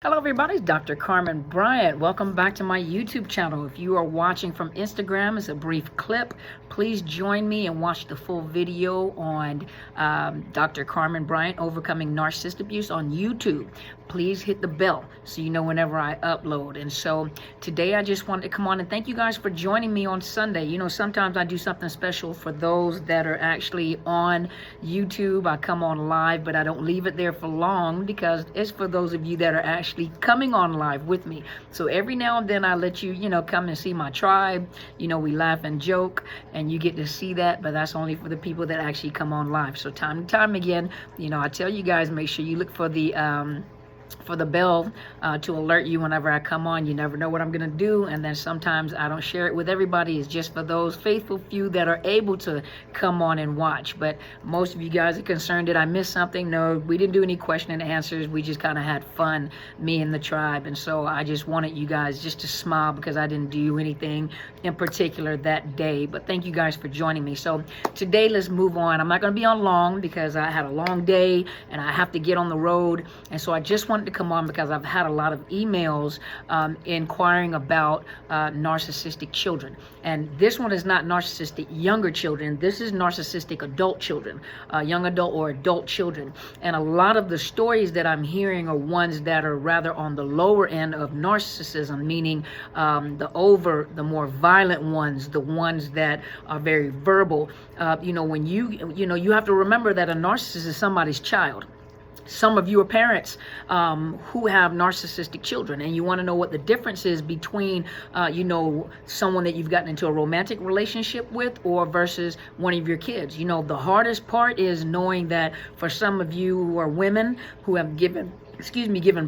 Hello everybody, it's Dr. Carmen Bryant. Welcome back to my YouTube channel. If you are watching from Instagram, it's a brief clip. Please join me and watch the full video on Dr. Carmen Bryant Overcoming Narcissist Abuse on YouTube. Please hit the bell so you know whenever I upload. And so today I just wanted to come on and thank you guys for joining me on Sunday. You know, sometimes I do something special for those that are actually on YouTube. I come on live, but I don't leave it there for long because it's for those of you that are actually coming on live with me. So every now and then I let you, come and see my tribe. We laugh and joke and you get to see that, but that's only for the people that actually come on live. So time and time again, I tell you guys, make sure you look for the bell to alert you whenever I come on. You never know what I'm going to do, and then sometimes I don't share it with everybody. It's just for those faithful few that are able to come on and watch. But most of you guys are concerned that I missed something. No, we didn't do any question and answers. We just kind of had fun, me and the tribe, and so I just wanted you guys just to smile because I didn't do anything in particular that day. But thank you guys for joining me. So today, let's move on. I'm not going to be on long because I had a long day and I have to get on the road, and so I just wanted to come on because I've had a lot of emails inquiring about narcissistic children. And this one is not narcissistic younger children. This is narcissistic adult children, young adult or adult children. And a lot of the stories that I'm hearing are ones that are rather on the lower end of narcissism, meaning the more violent ones, the ones that are very verbal. When you have to remember that a narcissist is somebody's child. Some of you are parents who have narcissistic children, and you want to know what the difference is between, someone that you've gotten into a romantic relationship with or versus one of your kids. The hardest part is knowing that for some of you who are women who have given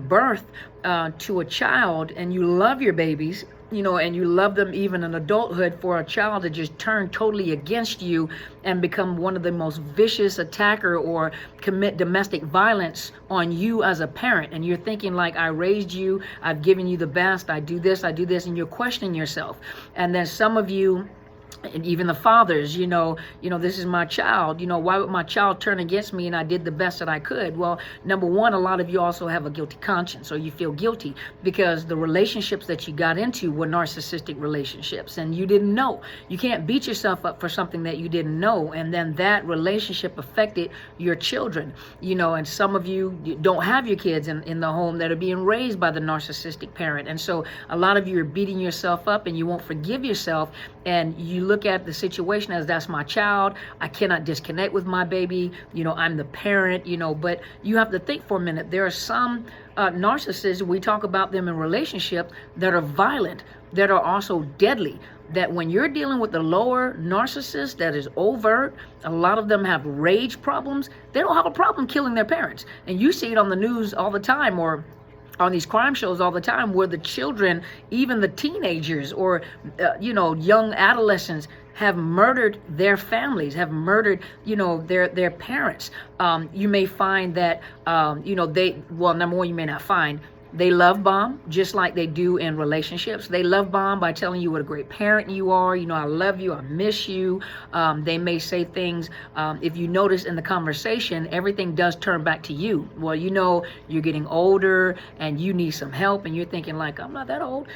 birth to a child, and you love your babies, and you love them even in adulthood, for a child to just turn totally against you and become one of the most vicious attacker or commit domestic violence on you as a parent. And you're thinking like, I raised you, I've given you the best, I do this, and you're questioning yourself. And then some of you, and even the fathers, this is my child. Why would my child turn against me and I did the best that I could? Well, number one, a lot of you also have a guilty conscience, or you feel guilty because the relationships that you got into were narcissistic relationships and you didn't know. You can't beat yourself up for something that you didn't know. And then that relationship affected your children, and some of you don't have your kids in the home that are being raised by the narcissistic parent. And so a lot of you are beating yourself up and you won't forgive yourself, and you look at the situation as, that's my child, I cannot disconnect with my baby, I'm the parent, but you have to think for a minute. There are some narcissists, we talk about them in relationship, that are violent, that are also deadly, that when you're dealing with the lower narcissist that is overt, a lot of them have rage problems. They don't have a problem killing their parents. And you see it on the news all the time, or on these crime shows all the time, where the children, even the teenagers or young adolescents, have murdered their families, have murdered their parents. You may find that number one, you may not find, they love bomb just like they do in relationships. They love bomb by telling you what a great parent you are. I love you, I miss you. They may say things, if you notice in the conversation, everything does turn back to you. Well, you're getting older and you need some help, and you're thinking like, I'm not that old.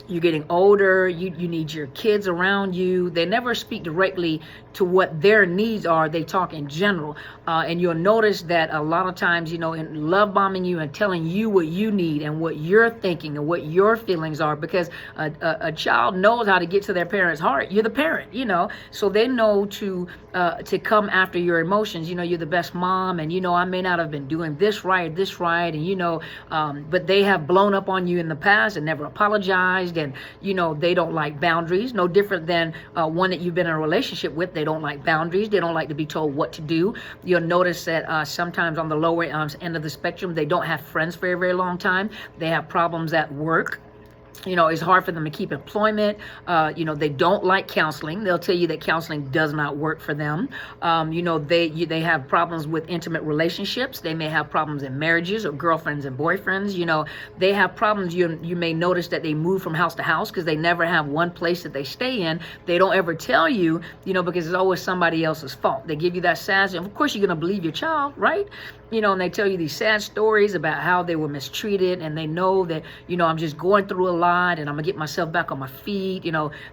You're getting older, you need your kids around you. They never speak directly to what their needs are. They talk in general. And you'll notice that a lot of times, in love bombing you and telling you what you need and what you're thinking and what your feelings are, because a child knows how to get to their parent's heart. You're the parent, so they know to come after your emotions. You're the best mom, and I may not have been doing this right, and but they have blown up on you in the past and never apologized. And they don't like boundaries, no different than one that you've been in a relationship with. They don't like boundaries. They don't like to be told what to do. You'll notice that sometimes on the lower end of the spectrum, they don't have friends for a very long time. They have problems at work. It's hard for them to keep employment. They don't like counseling. They'll tell you that counseling does not work for them. They have problems with intimate relationships. They may have problems in marriages or girlfriends and boyfriends. They have problems. You may notice that they move from house to house because they never have one place that they stay in. They don't ever tell you, because it's always somebody else's fault. They give you that sad, and of course you're going to believe your child, right? And they tell you these sad stories about how they were mistreated, and they know that, I'm just going through a lot and I'm gonna get myself back on my feet.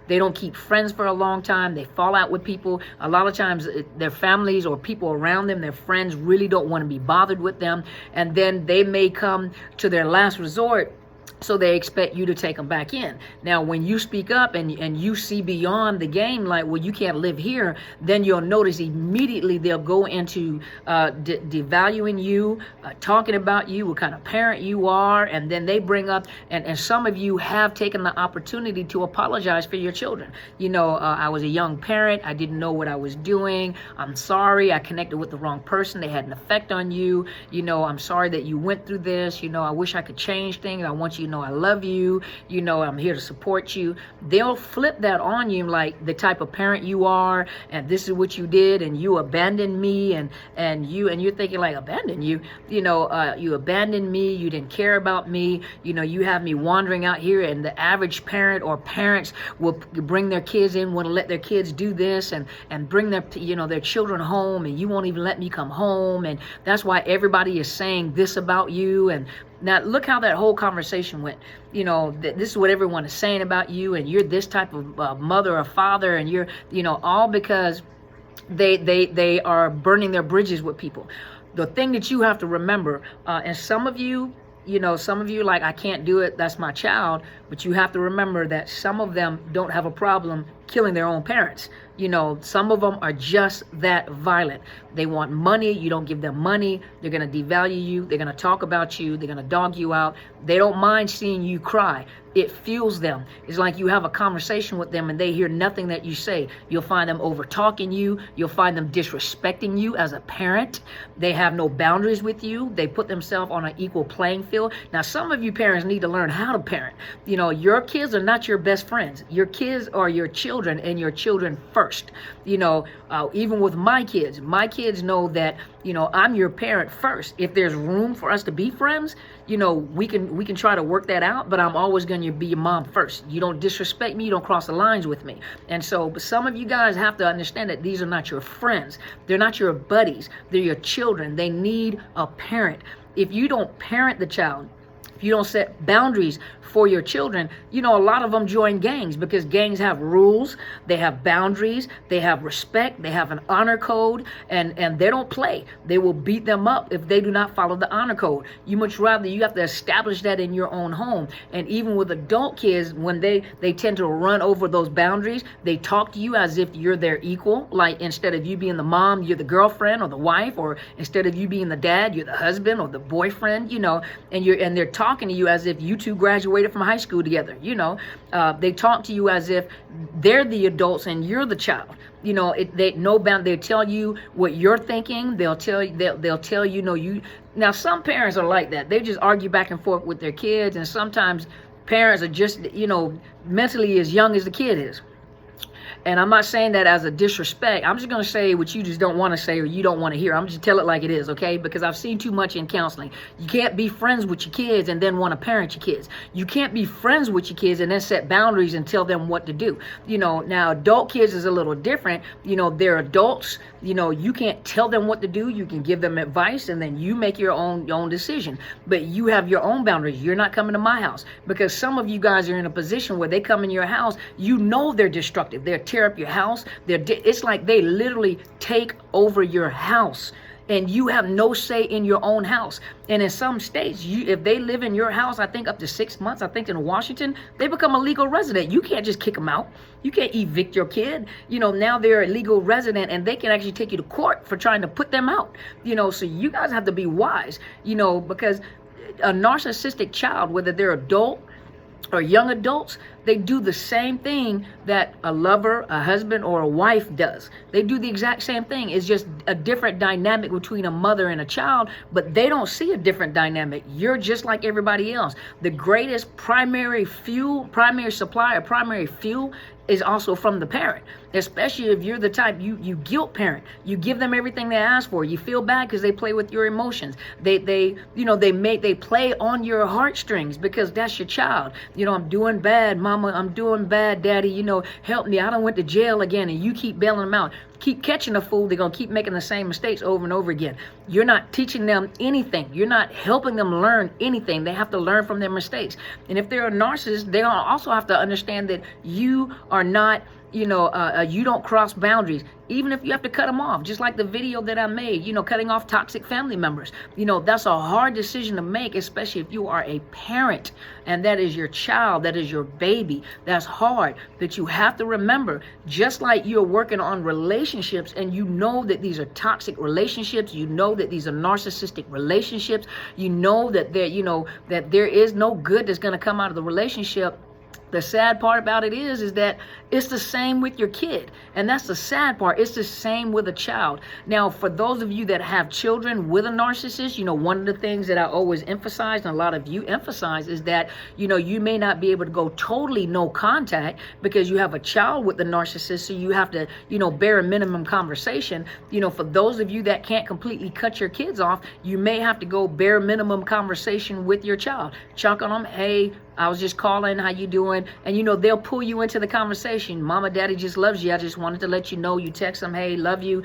They don't keep friends for a long time. They fall out with people. A lot of times their families or people around them, their friends, really don't want to be bothered with them. And then they may come to their last resort, so they expect you to take them back in. Now, when you speak up and you see beyond the game, like, well, you can't live here, then you'll notice immediately they'll go into devaluing you, talking about you, what kind of parent you are, and then they bring up, and some of you have taken the opportunity to apologize for your children. I was a young parent. I didn't know what I was doing. I'm sorry. I connected with the wrong person. They had an effect on you. I'm sorry that you went through this. I wish I could change things. I want you I love you, I'm here to support you. They'll flip that on you like the type of parent you are, and this is what you did, and you abandoned me, and you're thinking like, abandon you? You abandoned me, you didn't care about me, you have me wandering out here. And the average parent or parents will bring their kids in, want to let their kids do this and bring their children home, and you won't even let me come home. And that's why everybody is saying this about you. And now look how that whole conversation went. This is what everyone is saying about you, and you're this type of mother or father, and you're, all because they are burning their bridges with people. The thing that you have to remember, and some of you like, I can't do it, that's my child, but you have to remember that some of them don't have a problem killing their own parents. Some of them are just that violent. They want money. You don't give them money. They're going to devalue you. They're going to talk about you. They're going to dog you out. They don't mind seeing you cry. It fuels them. It's like you have a conversation with them and they hear nothing that you say. You'll find them over talking you. You'll find them disrespecting you as a parent. They have no boundaries with you. They put themselves on an equal playing field. Now, some of you parents need to learn how to parent. Your kids are not your best friends. Your kids are your children, and your children first. Even with my kids know that, I'm your parent first. If there's room for us to be friends, we can try to work that out, but I'm always going to be your mom first. You don't disrespect me. You don't cross the lines with me. And so, but some of you guys have to understand that these are not your friends. They're not your buddies. They're your children. They need a parent. If you don't parent the child, if you don't set boundaries for your children, a lot of them join gangs because gangs have rules, they have boundaries, they have respect, they have an honor code, and they don't play. They will beat them up if they do not follow the honor code. You have to establish that in your own home. And even with adult kids, when they tend to run over those boundaries, they talk to you as if you're their equal. Like, instead of you being the mom, you're the girlfriend or the wife, or instead of you being the dad, you're the husband or the boyfriend, and they're talking to you as if you two graduated from high school together. They talk to you as if they're the adults and you're the child. They tell you what you're thinking. They'll tell you. Now, some parents are like that. They just argue back and forth with their kids, and sometimes parents are just mentally as young as the kid is. And I'm not saying that as a disrespect. I'm just going to say what you just don't want to say or you don't want to hear. I'm just tell it like it is, okay? Because I've seen too much in counseling. You can't be friends with your kids and then want to parent your kids. You can't be friends with your kids and then set boundaries and tell them what to do. Now adult kids is a little different. They're adults. You can't tell them what to do. You can give them advice and then you make your own decision. But you have your own boundaries. You're not coming to my house, because some of you guys are in a position where they come in your house. They're destructive. They're tear up your house. It's like they literally take over your house, and you have no say in your own house. And in some states, if they live in your house, I think up to 6 months, I think in Washington, they become a legal resident. You can't just kick them out. You can't evict your kid. Now they're a legal resident, and they can actually take you to court for trying to put them out. So you guys have to be wise, because a narcissistic child, whether they're adult or young adults, they do the same thing that a lover, a husband, or a wife does. They do the exact same thing. It's just a different dynamic between a mother and a child, but they don't see a different dynamic. You're just like everybody else. The greatest primary supplier, primary fuel is also from the parent, especially if you're the type, you guilt parent. You give them everything they ask for. You feel bad because they play with your emotions. They play on your heartstrings because that's your child. I'm doing bad, mama. I'm doing bad, daddy. Help me. I done went to jail again, and you keep bailing them out. Keep catching a fool. They're going to keep making the same mistakes over and over again. You're not teaching them anything. You're not helping them learn anything. They have to learn from their mistakes. And if they're a narcissist, they also have to understand that you are not, you don't cross boundaries, even if you have to cut them off, just like the video that I made, cutting off toxic family members. That's a hard decision to make, especially if you are a parent and that is your child, that is your baby. That's hard, but you have to remember, just like you're working on relationships and you know that these are toxic relationships, you know that these are narcissistic relationships, you know that there is no good that's going to come out of the relationship. The sad part about it is that it's the same with your kid. And that's the sad part. It's the same with a child. Now, for those of you that have children with a narcissist, one of the things that I always emphasize, and a lot of you emphasize, is that, you may not be able to go totally no contact because you have a child with the narcissist. So you have to, bear a minimum conversation. For those of you that can't completely cut your kids off, you may have to go bare minimum conversation with your child. Chunk on them, hey, I was just calling, how you doing? And they'll pull you into the conversation. Mama, daddy just loves you. I just wanted to let you know. You text them, hey, love you,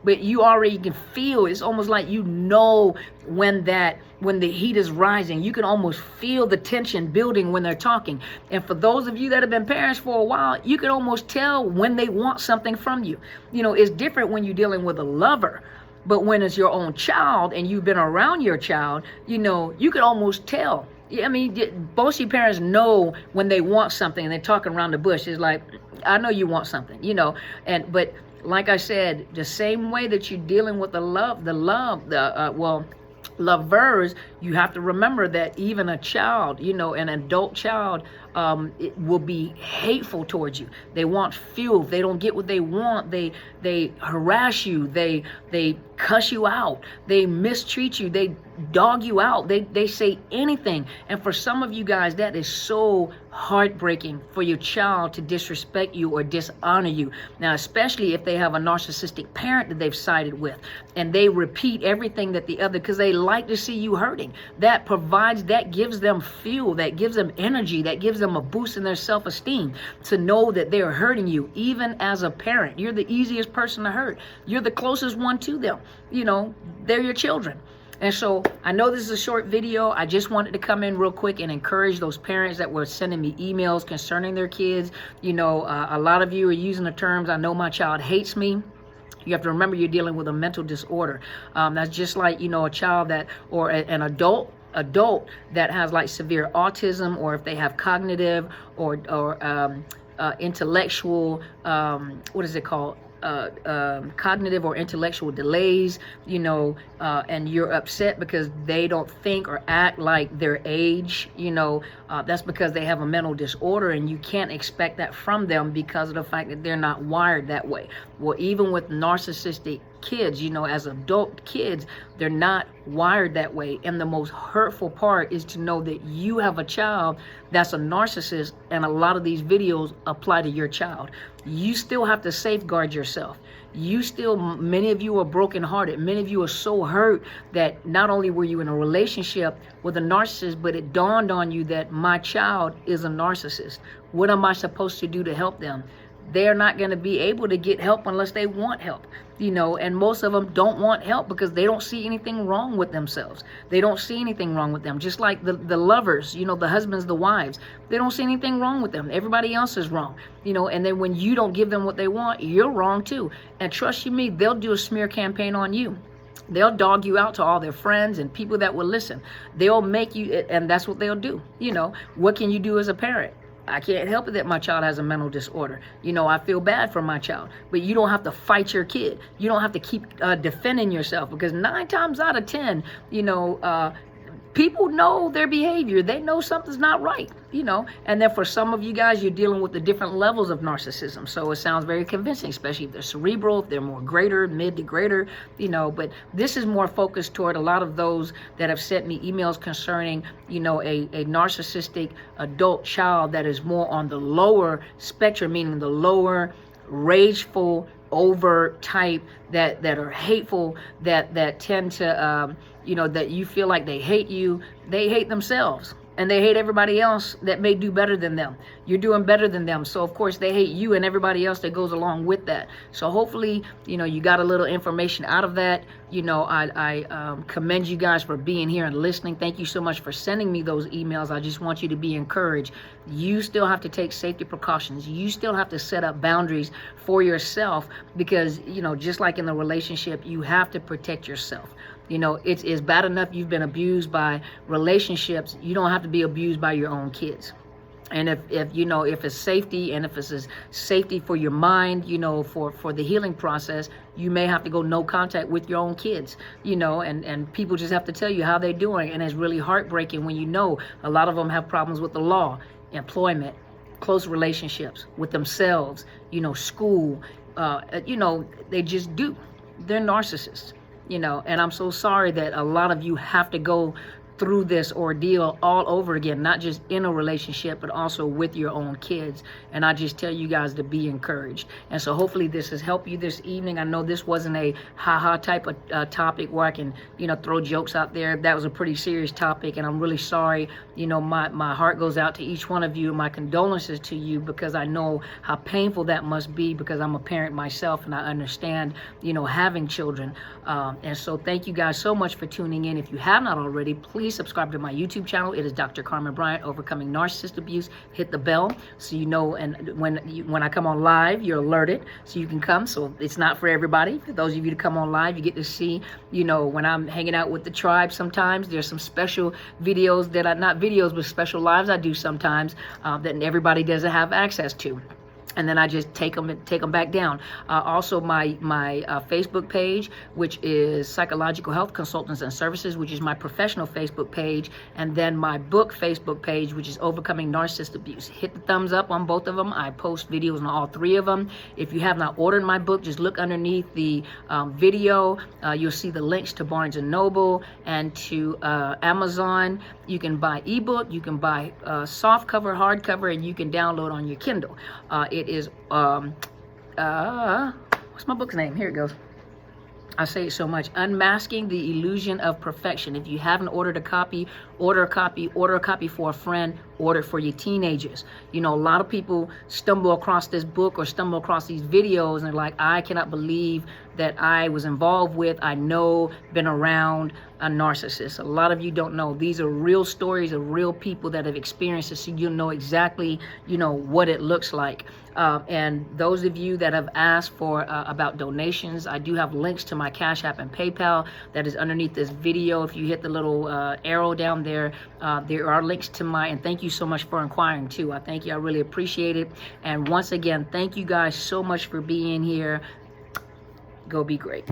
but you already can feel, it's almost like when the heat is rising. You can almost feel the tension building when they're talking. And for those of you that have been parents for a while, you can almost tell when they want something from you. It's different when you're dealing with a lover. But when it's your own child and you've been around your child, you can almost tell. I mean, both your parents know when they want something and they're talking around the bush. It's like, I know you want something, but like I said, the same way that you're dealing with lovers, you have to remember that even a child, an adult child, it will be hateful towards you. They want fuel. If they don't get what they want, they harass you. They cuss you out. They mistreat you. They dog you out. They say anything. And for some of you guys, that is so heartbreaking for your child to disrespect you or dishonor you. Now, especially if they have a narcissistic parent that they've sided with and they repeat everything that the other, because they like to see you hurting. That gives them fuel, that gives them energy, that gives them a boost in their self-esteem to know that they're hurting you. Even as a parent, you're the easiest person to hurt. You're the closest one to them. They're your children. And so I know this is a short video. I just wanted to come in real quick and encourage those parents that were sending me emails concerning their kids. A lot of you are using the terms, I know my child hates me. You have to remember you're dealing with a mental disorder. That's just like, a child that, or an adult that has like severe autism, or if they have cognitive or intellectual, what is it called? Cognitive or intellectual delays, and you're upset because they don't think or act like their age, that's because they have a mental disorder, and you can't expect that from them because of the fact that they're not wired that way. Well, even with narcissistic kids, as adult kids, they're not wired that way. And the most hurtful part is to know that you have a child that's a narcissist, and a lot of these videos apply to your child. You still have to safeguard yourself. Many of you are brokenhearted. Many of you are so hurt that not only were you in a relationship with a narcissist, but it dawned on you that my child is a narcissist. What am I supposed to do to help them? They're not going to be able to get help unless they want help, and most of them don't want help because they don't see anything wrong with themselves. They don't see anything wrong with them. Just like the lovers, the husbands, the wives, they don't see anything wrong with them. Everybody else is wrong, and then when you don't give them what they want, you're wrong too. And trust you me, they'll do a smear campaign on you. They'll dog you out to all their friends and people that will listen. They'll make you, and that's what they'll do. What can you do as a parent? I can't help it that my child has a mental disorder. I feel bad for my child. But you don't have to fight your kid. You don't have to keep defending yourself, because 9 times out of 10, people know their behavior. They know something's not right, you know. And then for some of you guys, you're dealing with the different levels of narcissism. So it sounds very convincing, especially if they're cerebral, if they're more greater, mid to greater, you know. But this is more focused toward a lot of those that have sent me emails concerning, you know, a narcissistic adult child that is more on the lower spectrum, meaning the lower rageful, overt type that are hateful, that tend to you know, that you feel like they hate themselves, and they hate everybody else that may do better than them. You're doing better than them, so of course they hate you and everybody else that goes along with that. So hopefully, you know, you got a little information out of that. You know, I commend you guys for being here and listening. Thank you so much for sending me those emails. I just want you to be encouraged. You still have to take safety precautions. You still have to set up boundaries for yourself, because, you know, just like in the relationship, you have to protect yourself. You know, it's bad enough you've been abused by relationships. You don't have to be abused by your own kids. And if you know, if it's safety, and if it's safety for your mind, you know, for the healing process, you may have to go no contact with your own kids, you know, and people just have to tell you how they're doing. And it's really heartbreaking when you know a lot of them have problems with the law, employment, close relationships with themselves, you know, school, you know, they just do. They're narcissists. You know, and I'm so sorry that a lot of you have to go through this ordeal all over again, not just in a relationship, but also with your own kids. And I just tell you guys to be encouraged. And so hopefully this has helped you this evening. I know this wasn't a ha-ha type of topic where I can, you know, throw jokes out there. That was a pretty serious topic, and I'm really sorry. You know, my heart goes out to each one of you. My condolences to you, because I know how painful that must be, because I'm a parent myself and I understand, you know, having children. And so thank you guys so much for tuning in. If you have not already, please subscribe to my YouTube channel. It is Dr. Carmen Bryant, Overcoming Narcissist Abuse. Hit the bell so you know, and when I come on live, you're alerted so you can come. So it's not for everybody. For those of you to come on live, you get to see, you know, when I'm hanging out with the tribe. Sometimes there's some special videos that not videos, but special lives I do sometimes that everybody doesn't have access to. And then I just take them back down. Also, my Facebook page, which is Psychological Health Consultants and Services, which is my professional Facebook page, and then my book Facebook page, which is Overcoming Narcissist Abuse. Hit the thumbs up on both of them. I post videos on all three of them. If you have not ordered my book, just look underneath the video. You'll see the links to Barnes & Noble and to Amazon. You can buy ebook, you can buy softcover, hardcover, and you can download on your Kindle. It is, what's my book's name? Here it goes. I say it so much. Unmasking the Illusion of Perfection. If you haven't ordered a copy, order a copy. Order a copy for a friend. Order it for your teenagers. You know, a lot of people stumble across this book or stumble across these videos and they're like, I cannot believe that I was involved with, I know, been around a narcissist. A lot of you don't know. These are real stories of real people that have experienced this, so you'll know exactly, you know, what it looks like. And those of you that have asked for about donations, I do have links to my Cash App and PayPal that is underneath this video. If you hit the little arrow down there, there are links to my, and thank you so much for inquiring too. I thank you. I really appreciate it. And once again, thank you guys so much for being here. Go be great.